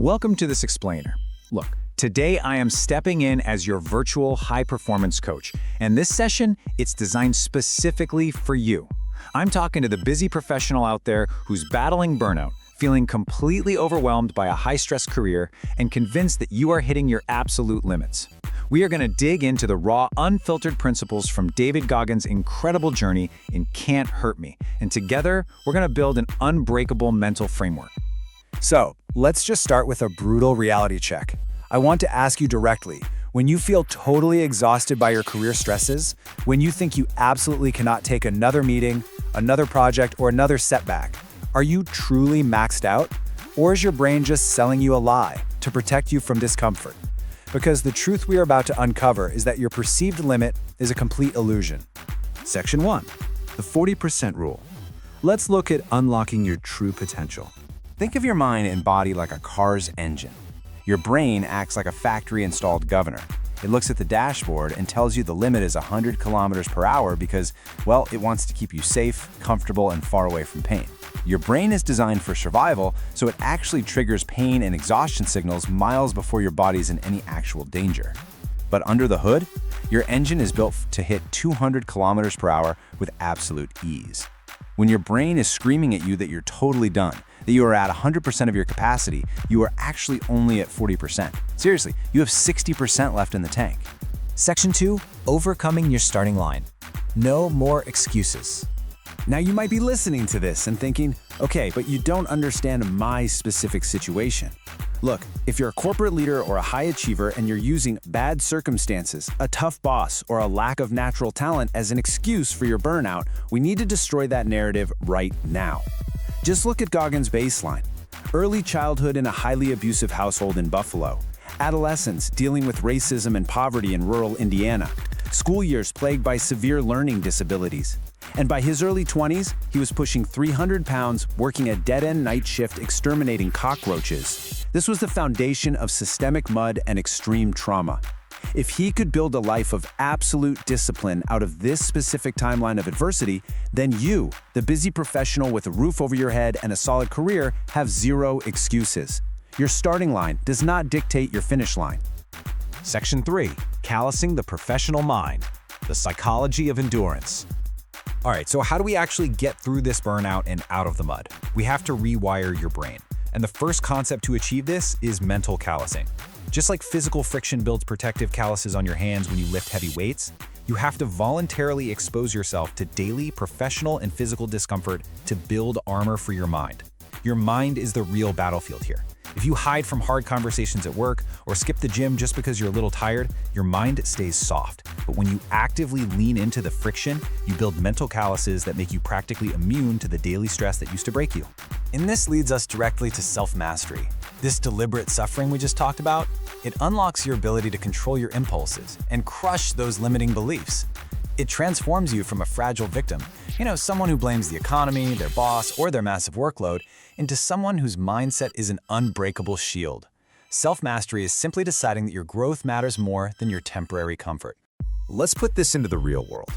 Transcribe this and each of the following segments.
Welcome to this explainer. Look, today I am stepping in as your virtual high-performance coach, and this session, it's designed specifically for you. I'm talking to the busy professional out there who's battling burnout, feeling completely overwhelmed by a high-stress career, and convinced that you are hitting your absolute limits. We are going to dig into the raw, unfiltered principles from David Goggins' incredible journey in Can't Hurt Me, and together, we're going to build an unbreakable mental framework. So, let's just start with a brutal reality check. I want to ask you directly, when you feel totally exhausted by your career stresses, when you think you absolutely cannot take another meeting, another project, or another setback, are you truly maxed out? Or is your brain just selling you a lie to protect you from discomfort? Because the truth we are about to uncover is that your perceived limit is a complete illusion. Section 1. The 40% rule. Let's look at unlocking your true potential. Think of your mind and body like a car's engine. Your brain acts like a factory-installed governor. It looks at the dashboard and tells you the limit is 100 kilometers per hour because, well, it wants to keep you safe, comfortable, and far away from pain. Your brain is designed for survival, so it actually triggers pain and exhaustion signals miles before your body's in any actual danger. But under the hood, your engine is built to hit 200 kilometers per hour with absolute ease. When your brain is screaming at you that you're totally done, that you are at 100% of your capacity, you are actually only at 40%. Seriously, you have 60% left in the tank. Section 2. Overcoming your starting line. No more excuses. Now you might be listening to this and thinking, okay, but you don't understand my specific situation. Look, if you're a corporate leader or a high achiever and you're using bad circumstances, a tough boss, or a lack of natural talent as an excuse for your burnout, we need to destroy that narrative right now. Just look at Goggins' baseline. Early childhood in a highly abusive household in Buffalo. Adolescence dealing with racism and poverty in rural Indiana. School years plagued by severe learning disabilities. And by his early 20s, he was pushing 300 pounds, working a dead-end night shift exterminating cockroaches. This was the foundation of systemic mud and extreme trauma. If he could build a life of absolute discipline out of this specific timeline of adversity, then you, the busy professional with a roof over your head and a solid career, have zero excuses. Your starting line does not dictate your finish line. Section 3. Callousing the professional mind. The psychology of endurance. All right, so how do we actually get through this burnout and out of the mud? We have to rewire your brain. And the first concept to achieve this is mental callousing. Just like physical friction builds protective calluses on your hands when you lift heavy weights, you have to voluntarily expose yourself to daily professional and physical discomfort to build armor for your mind. Your mind is the real battlefield here. If you hide from hard conversations at work or skip the gym just because you're a little tired, your mind stays soft. But when you actively lean into the friction, you build mental calluses that make you practically immune to the daily stress that used to break you. And this leads us directly to self-mastery. This deliberate suffering we just talked about, it unlocks your ability to control your impulses and crush those limiting beliefs. It transforms you from a fragile victim, someone who blames the economy, their boss, or their massive workload, into someone whose mindset is an unbreakable shield. Self-mastery is simply deciding that your growth matters more than your temporary comfort. Let's put this into the real world.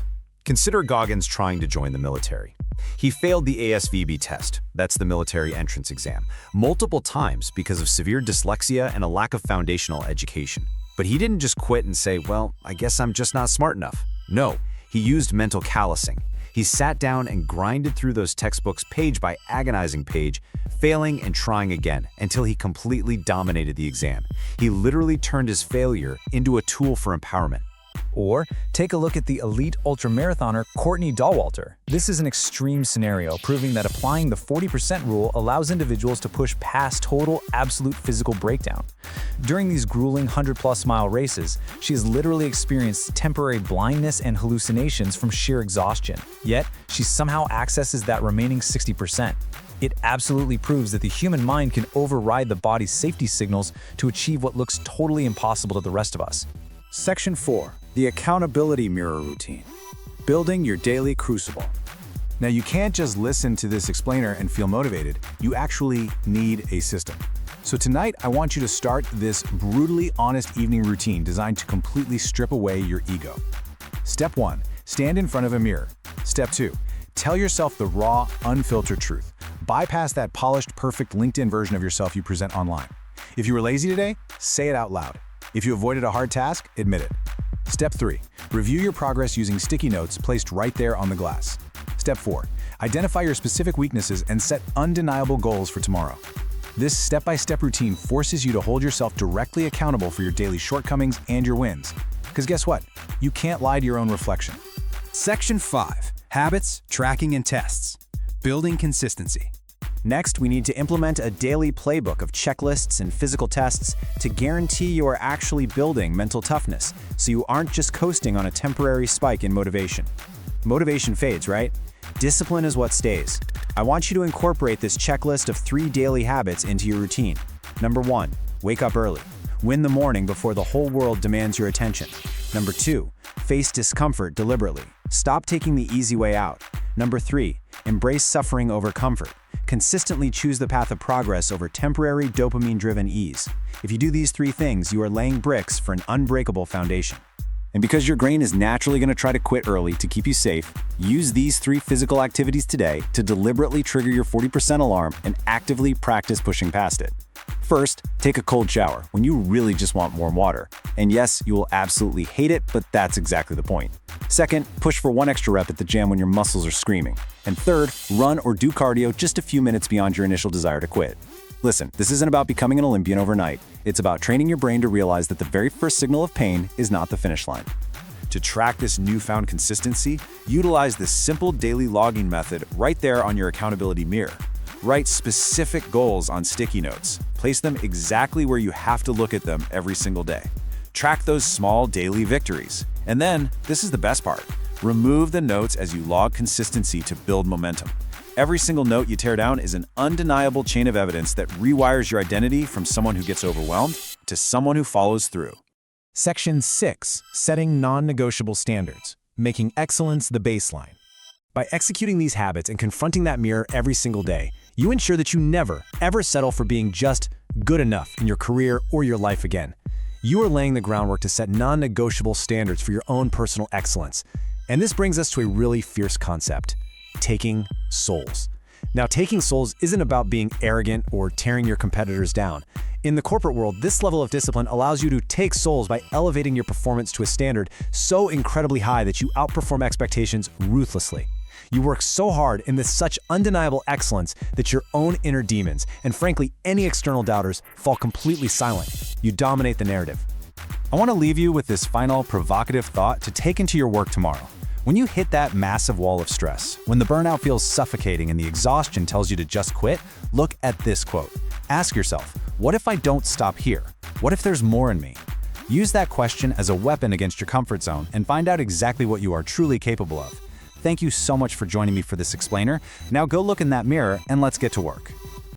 Consider Goggins trying to join the military. He failed the ASVB test, that's the military entrance exam, multiple times because of severe dyslexia and a lack of foundational education. But he didn't just quit and say, well, I guess I'm just not smart enough. No, he used mental callousing. He sat down and grinded through those textbooks page by agonizing page, failing and trying again until he completely dominated the exam. He literally turned his failure into a tool for empowerment. Or take a look at the elite ultramarathoner Courtney Dauwalter. This is an extreme scenario proving that applying the 40% rule allows individuals to push past total, absolute physical breakdown. During these grueling 100-plus mile races, she has literally experienced temporary blindness and hallucinations from sheer exhaustion. Yet, she somehow accesses that remaining 60%. It absolutely proves that the human mind can override the body's safety signals to achieve what looks totally impossible to the rest of us. Section 4. The accountability mirror routine. Building your daily crucible. Now, you can't just listen to this explainer and feel motivated. You actually need a system. So tonight, I want you to start this brutally honest evening routine designed to completely strip away your ego. Step 1. Stand in front of a mirror. Step 2. Tell yourself the raw, unfiltered truth. Bypass that polished, perfect LinkedIn version of yourself you present online. If you were lazy today, say it out loud. If you avoided a hard task, admit it. Step 3. Review your progress using sticky notes placed right there on the glass. Step 4. Identify your specific weaknesses and set undeniable goals for tomorrow. This step-by-step routine forces you to hold yourself directly accountable for your daily shortcomings and your wins. Because guess what? You can't lie to your own reflection. Section 5. Habits, tracking, and tests. Building consistency. Next, we need to implement a daily playbook of checklists and physical tests to guarantee you are actually building mental toughness, so you aren't just coasting on a temporary spike in motivation. Motivation fades, right? Discipline is what stays. I want you to incorporate this checklist of 3 daily habits into your routine. Number 1, wake up early. Win the morning before the whole world demands your attention. Number 2, face discomfort deliberately. Stop taking the easy way out. Number 3, embrace suffering over comfort. Consistently choose the path of progress over temporary dopamine-driven ease. If you do these 3 things, you are laying bricks for an unbreakable foundation. And because your brain is naturally going to try to quit early to keep you safe, use these 3 physical activities today to deliberately trigger your 40% alarm and actively practice pushing past it. First, take a cold shower when you really just want warm water. And yes, you will absolutely hate it, but that's exactly the point. Second, push for 1 extra rep at the gym when your muscles are screaming. And third, run or do cardio just a few minutes beyond your initial desire to quit. Listen, this isn't about becoming an Olympian overnight. It's about training your brain to realize that the very first signal of pain is not the finish line. To track this newfound consistency, utilize this simple daily logging method right there on your accountability mirror. Write specific goals on sticky notes. Place them exactly where you have to look at them every single day. Track those small daily victories. And then, this is the best part, remove the notes as you log consistency to build momentum. Every single note you tear down is an undeniable chain of evidence that rewires your identity from someone who gets overwhelmed to someone who follows through. Section 6. Setting non-negotiable standards. Making excellence the baseline. By executing these habits and confronting that mirror every single day, you ensure that you never, ever settle for being just good enough in your career or your life again. You are laying the groundwork to set non-negotiable standards for your own personal excellence. And this brings us to a really fierce concept: taking souls. Now, taking souls isn't about being arrogant or tearing your competitors down. In the corporate world, this level of discipline allows you to take souls by elevating your performance to a standard so incredibly high that you outperform expectations ruthlessly. You work so hard in this such undeniable excellence that your own inner demons, and frankly any external doubters, fall completely silent. You dominate the narrative. I want to leave you with this final provocative thought to take into your work tomorrow. When you hit that massive wall of stress, when the burnout feels suffocating and the exhaustion tells you to just quit, look at this quote. Ask yourself, what if I don't stop here? What if there's more in me? Use that question as a weapon against your comfort zone and find out exactly what you are truly capable of. Thank you so much for joining me for this explainer. Now go look in that mirror and let's get to work.